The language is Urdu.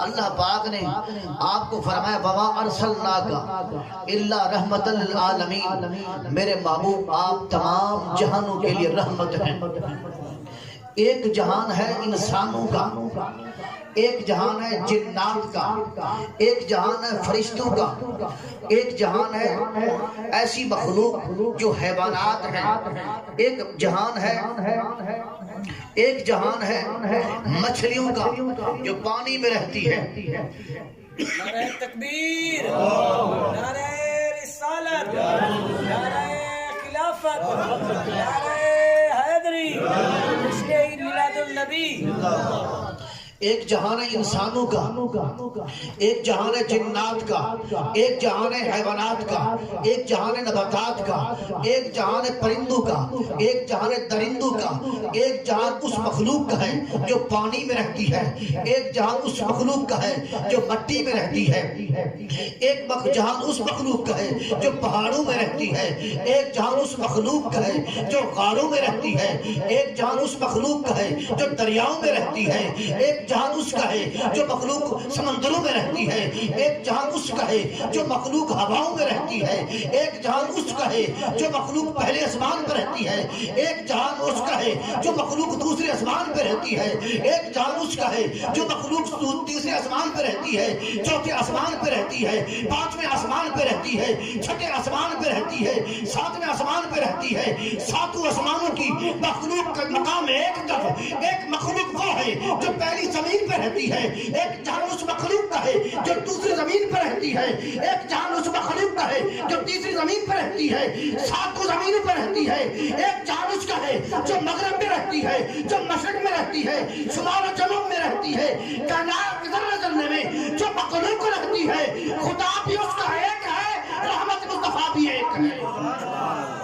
اللہ پاک نے آپ کو فرمایا وَمَا أَرْسَلْنَاكَ إِلَّا رَحْمَةً لِلْعَالَمِينَ، میرے محبوب آپ تمام جہانوں کے لیے رحمت ہیں۔ ایک جہان ہے انسانوں کا، ایک جہان ہے جنات کا، ایک جہان ہے فرشتوں کا، ایک جہان ہے ایسی مخلوق جو حیوانات ہیں، ایک جہان ہے مچھلیوں کا جو پانی میں رہتی ہے۔ نعرہ تکبیر، نعرہ رسالت، نعرہ خلافت، نعرہ حیدری، جشن عید میلاد النبی۔ ایک جہان ہے انسانوں کا، ایک جہان ہے جنات کا، ایک جہان ہے حیوانات کا، ایک جہان ہے نباتات کا، ایک جہان ہے پرندوں کا، ایک جہان ہے درندوں کا، ایک جہان اس مخلوق کا ہے جو پانی میں رہتی ہے، ایک جہان اس مخلوق کا ہے جو مٹی میں رہتی ہے، ایک جہان اس مخلوق کا ہے جو پہاڑوں میں رہتی ہے، ایک جہان اس مخلوق کا ہے جو غاروں میں رہتی ہے، ایک جہان اس مخلوق کا ہے جو دریاؤں میں رہتی ہے، ایک جہان اس کا ہے جو مخلوق سمندروں میں رہتی ہے، ایک جہان اس کا ہے جو مخلوق ہواؤں میں رہتی ہے، ایک جہان اس کا ہے جو مخلوق پہلے آسمان پر رہتی ہے، ایک جہان اس کا ہے جو مخلوق دوسرے آسمان پہ رہتی ہے، ایک جہان اس کا ہے جو مخلوق تیسرے آسمان پہ رہتی ہے، چوتھے آسمان پہ رہتی ہے، پانچویں آسمان پہ رہتی ہے، چھٹے آسمان پہ رہتی ہے، ساتویں آسمان پہ رہتی ہے۔ ساتوں آسمانوں کی مخلوق کا مقام ایک مخلوق وہ ہے جو پہلی زمین پہ رہتی ہے، ایک جہان اس مخلوق کا ہے جو دوسری زمین پہ رہتی ہے، ایک جہان اس مخلوق کا ہے جو تیسری زمین پہ رہتی ہے، ساتوں زمینوں پہ رہتی ہے، ایک جہان اس کا ہے جو مغرب میں رہتی ہے، جو مشرق میں رہتی ہے، شمال و جنوب میں رہتی ہے، کائنات ذرے ذرے میں جو مخلوق رہتی ہے۔ خدا بھی اس کا ایک ہے، رحمت مصطفیٰ بھی ایک ہے۔